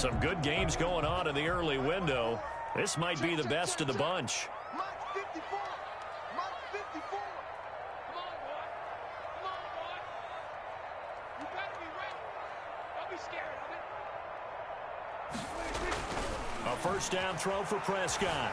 Some good games going on in the early window. This might be the best of the bunch. A first down throw for Prescott.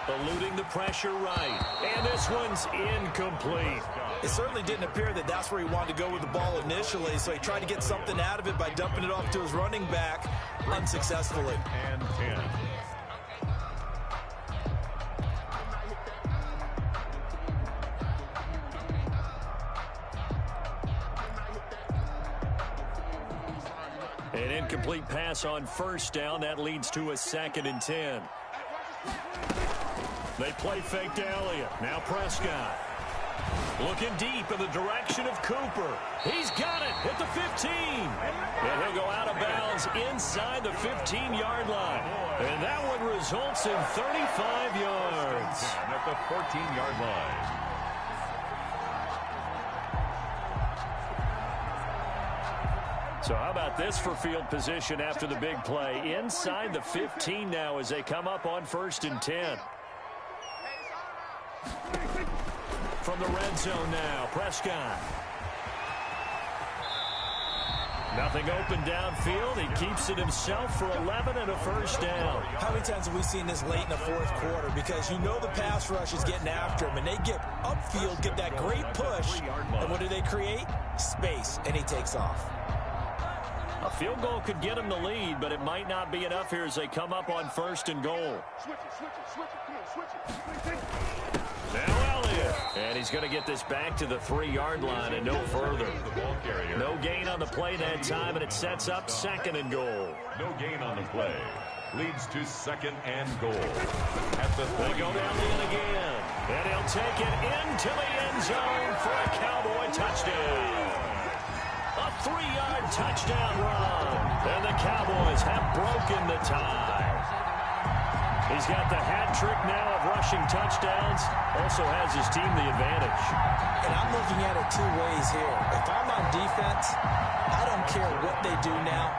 Eluding the pressure right. And this one's incomplete. It certainly didn't appear that that's where he wanted to go with the ball initially, so he tried to get something out of it by dumping it off to his running back unsuccessfully. And 10. An incomplete pass on first down. That leads to a 2nd and 10. They play fake to Elliott. Now Prescott. Looking deep in the direction of Cooper. He's got it at the 15. And he'll go out of bounds inside the 15-yard line. And that one results in 35 yards. At the 14-yard line. So how about this for field position after the big play? Inside the 15 now as they come up on 1st and 10. From the red zone now, Prescott. Nothing open downfield. He keeps it himself for 11 and a first down. How many times have we seen this late in the fourth quarter? Because you know the pass rush is getting after him, and they get upfield, get that great push, and what do they create? Space, and he takes off. A field goal could get him the lead, but it might not be enough here as they come up on 1st and goal. Now Elliott. And he's going to get this back to the 3-yard line and no further. No gain on the play that time, and it sets up 2nd and goal. No gain on the play. Leads to 2nd and goal. At the they go down the end again. And he'll take it into the end zone for a Cowboy touchdown. A 3-yard touchdown run. And the Cowboys have broken the tie. He's got the hat trick now of rushing touchdowns. Also has his team the advantage. And I'm looking at it two ways here. If I'm on defense, I don't care what they do now.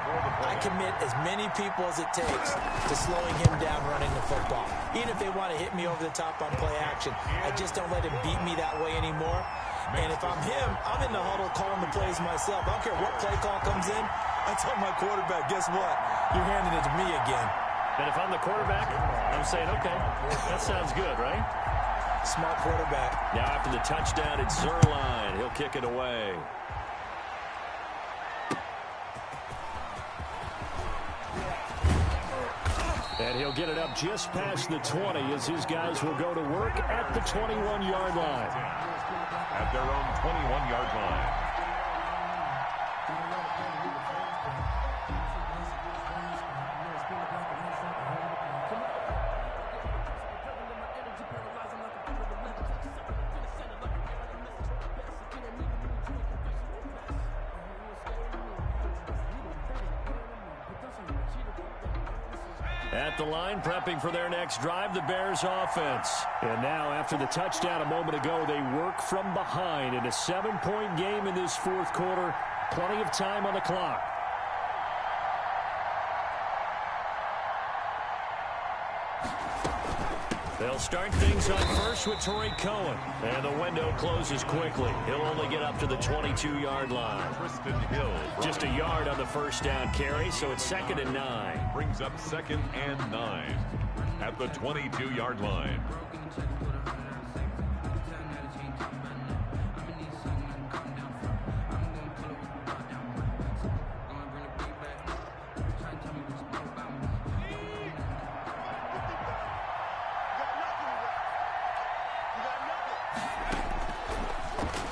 I commit as many people as it takes to slowing him down running the football. Even if they want to hit me over the top on play action, I just don't let him beat me that way anymore. And if I'm him, I'm in the huddle calling the plays myself. I don't care what play call comes in. I tell my quarterback, guess what? You're handing it to me again. And if I'm the quarterback, I'm saying, okay, that sounds good, right? Smart quarterback. Now after the touchdown, it's Zerline. He'll kick it away. And he'll get it up just past the 20 as his guys will go to work at the 21-yard line. At their own 21-yard line. At the line, prepping for their next drive, the Bears offense. And now, after the touchdown a moment ago, they work from behind in a 7-point game in this fourth quarter. Plenty of time on the clock. They'll start things on first with Torrey Cohen. And the window closes quickly. He'll only get up to the 22-yard line. Just a yard on the first down carry, so it's 2nd and 9. Brings up 2nd and 9 at the 22-yard line.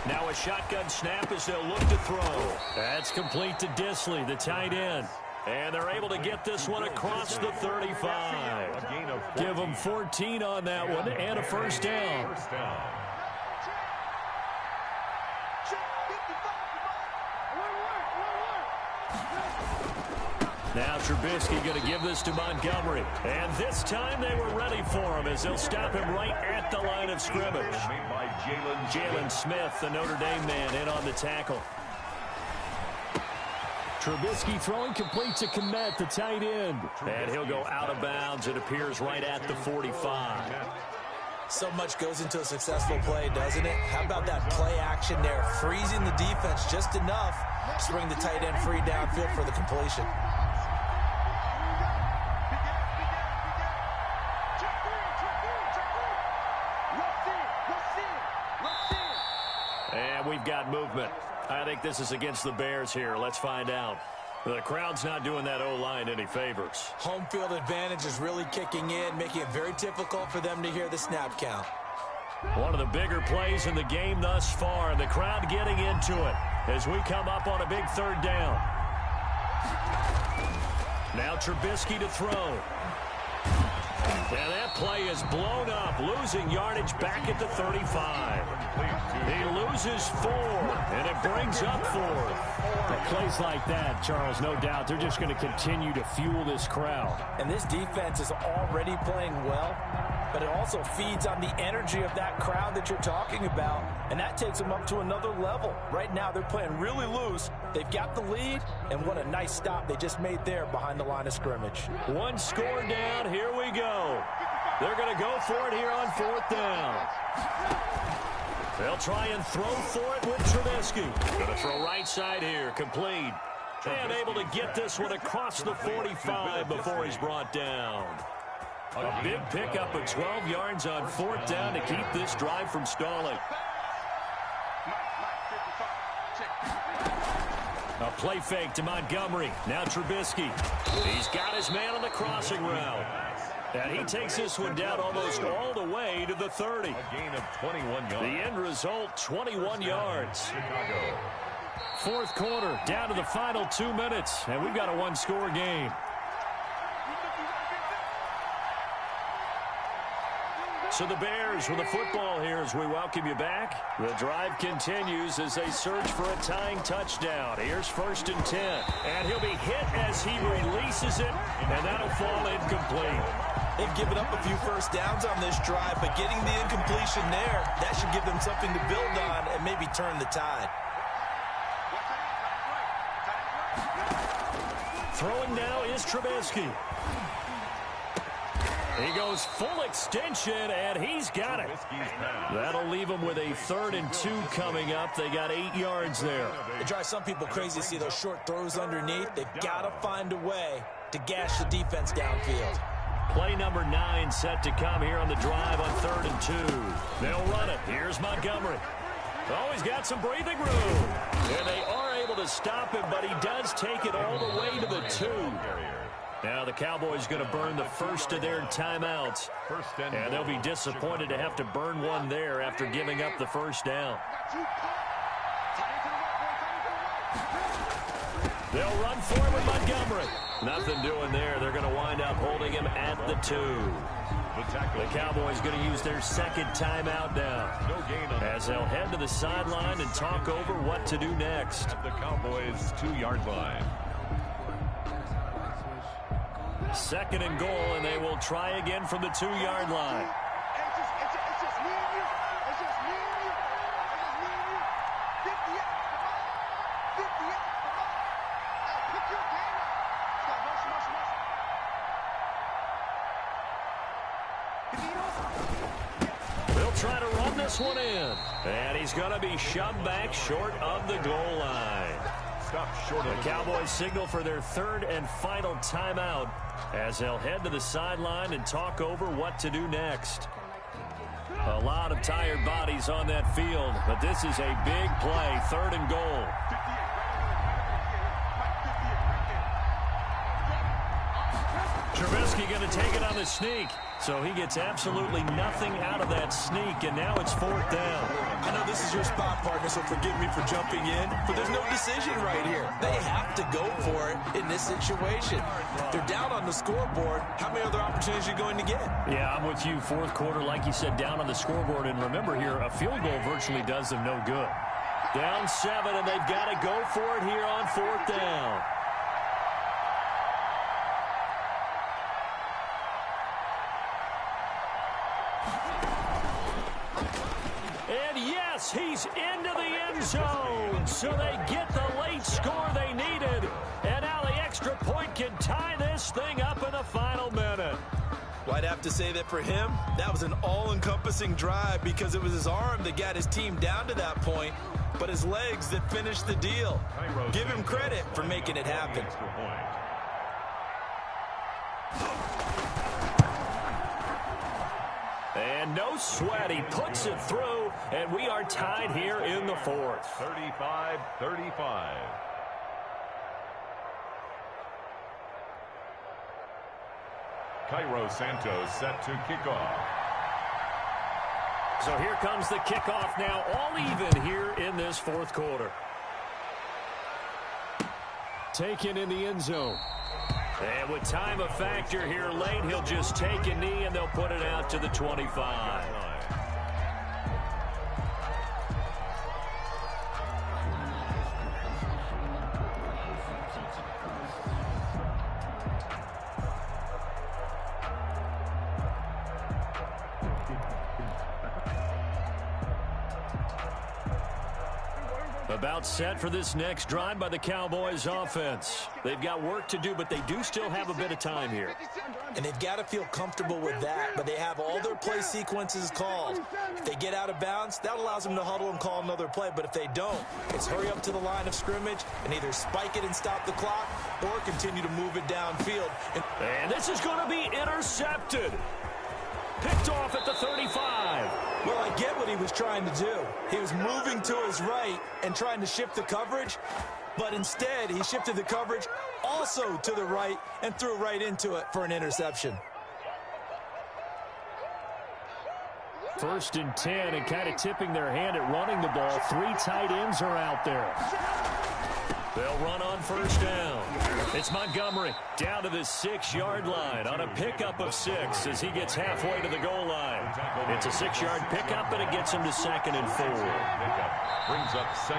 Now a shotgun snap as they'll look to throw. That's complete to Disley, the tight end. And they're able to get this one across the 35. Give them 14 on that one and a first down. Now Trubisky going to give this to Montgomery. And this time they were ready for him as they'll stop him right at the line of scrimmage. Jalen Smith, the Notre Dame man, in on the tackle. Trubisky throwing complete to Kmet, the tight end. And he'll go out of bounds. It appears right at the 45. So much goes into a successful play, doesn't it? How about that play action there? Freezing the defense just enough to bring the tight end free downfield for the completion. And we've got movement. I think this is against the Bears here. Let's find out. The crowd's not doing that O-line any favors. Home field advantage is really kicking in, making it very difficult for them to hear the snap count. One of the bigger plays in the game thus far. The crowd getting into it as we come up on a big third down. Now Trubisky to throw. And that play is blown up, losing yardage back at the 35. He loses 4, and it brings up 4. Plays like that, Charles, no doubt, they're just going to continue to fuel this crowd. And this defense is already playing well, but it also feeds on the energy of that crowd that you're talking about, and that takes them up to another level. Right now, they're playing really loose. They've got the lead, and what a nice stop they just made there behind the line of scrimmage. One score down. Here we go. They're going to go for it here on 4th down. They'll try and throw for it with Trubisky. Going to throw right side here. Complete. And able to get this one across the 45 before he's brought down. A big pickup of 12 yards on 4th down to keep this drive from stalling. A play fake to Montgomery. Now Trubisky. He's got his man on the crossing route. And he takes this one down almost all the way to the 30. A gain of 21 yards. The end result, 21 yards. Chicago. 4th quarter, down to the final 2 minutes. And we've got a one-score game. So the Bears with the football here as we welcome you back. The drive continues as they search for a tying touchdown. Here's 1st and 10. And he'll be hit as he releases it, and that'll fall incomplete. They've given up a few first downs on this drive, but getting the incompletion there, that should give them something to build on and maybe turn the tide. Throwing now is Trubisky. He goes full extension, and he's got it. That'll leave him with a 3rd and 2 coming up. They got 8 yards there. It drives some people crazy to see those short throws underneath. They've got to find a way to gash the defense downfield. Play number 9 set to come here on the drive on 3rd and 2. They'll run it. Here's Montgomery. Oh, he's got some breathing room. And they are able to stop him, but he does take it all the way to the 2. Now the Cowboys going to burn the first of their timeouts. And they'll be disappointed to have to burn one there after giving up the first down. They'll run forward with Montgomery. Nothing doing there. They're going to wind up holding him at the 2. The Cowboys going to use their 2nd timeout now as they'll head to the sideline and talk over what to do next. At the Cowboys' 2-yard line. 2nd and goal, and they will try again from the 2-yard line. They'll try to run this one in, and he's going to be shoved back short of the goal line. The Cowboys signal for their 3rd and final timeout as they'll head to the sideline and talk over what to do next. A lot of tired bodies on that field, but this is a big play, 3rd and goal. Trubisky going to take it on the sneak. So he gets absolutely nothing out of that sneak, and now it's 4th down. I know this is your spot, partner, so forgive me for jumping in, but there's no decision right here. They have to go for it in this situation. They're down on the scoreboard. How many other opportunities are you going to get? Yeah, I'm with you. 4th quarter, like you said, down on the scoreboard. And remember here, a field goal virtually does them no good. Down 7, and they've got to go for it here on 4th down. And yes, he's into the end zone. So they get the late score they needed. Well, I'd have to say that for him, that was an all-encompassing drive because it was his arm that got his team down to that point, but his legs that finished the deal. Give him credit for making it happen. And no sweat, he puts it through, and we are tied here in the fourth. 35-35. Cairo Santos set to kick off. So here comes the kickoff now, all even here in this fourth quarter. Taken in the end zone. And with time a factor here late, he'll just take a knee and they'll put it out to the 25. About set for this next drive by the Cowboys offense. They've got work to do, but they do still have a bit of time here. And they've got to feel comfortable with that, but they have all their play sequences called. If they get out of bounds, that allows them to huddle and call another play, but if they don't, it's hurry up to the line of scrimmage and either spike it and stop the clock or continue to move it downfield. And this is going to be intercepted. Picked off at the 35. Well, I get what he was trying to do. He was moving to his right and trying to shift the coverage, but instead he shifted the coverage also to the right and threw right into it for an interception. 1st and 10, and kind of tipping their hand at running the ball. 3 tight ends are out there. They'll run on 1st down. It's Montgomery down to the 6-yard line on a pickup of 6 as he gets halfway to the goal line. It's a 6-yard pickup, and it gets him to 2nd and 4.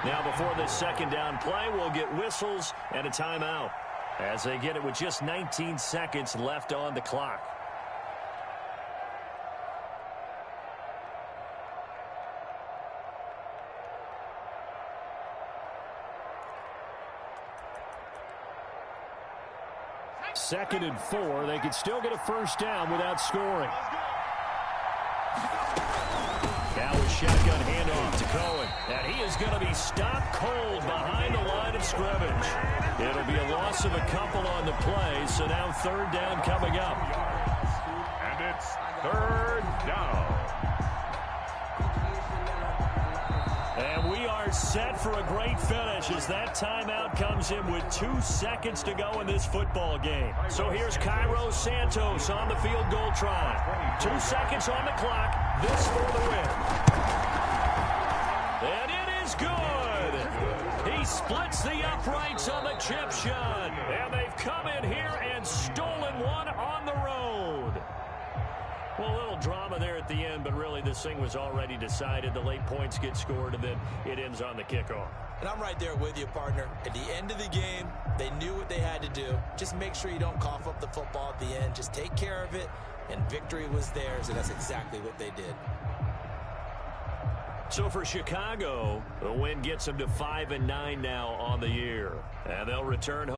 Now before this 2nd down play, we'll get whistles and a timeout as they get it with just 19 seconds left on the clock. Second and 4. They could still get a 1st down without scoring. Now a shotgun handoff to Cohen. And he is going to be stopped cold behind the line of scrimmage. It'll be a loss of a couple on the play, so now 3rd down coming up. And it's 3rd down. And we are set for a great finish as that timeout comes in with 2 seconds to go in this football game. So here's Cairo Santos on the field goal try. 2 seconds on the clock. This for the win. And it is good. He splits the uprights on the chip shot. And they've come in here and stolen one on the road. Well, a little drama there at the end, but really this thing was already decided. The late points get scored, and then it ends on the kickoff. And I'm right there with you, partner. At the end of the game, they knew what they had to do. Just make sure you don't cough up the football at the end. Just take care of it, and victory was theirs, and that's exactly what they did. So for Chicago, the win gets them to 5-9 now on the year. And they'll return home.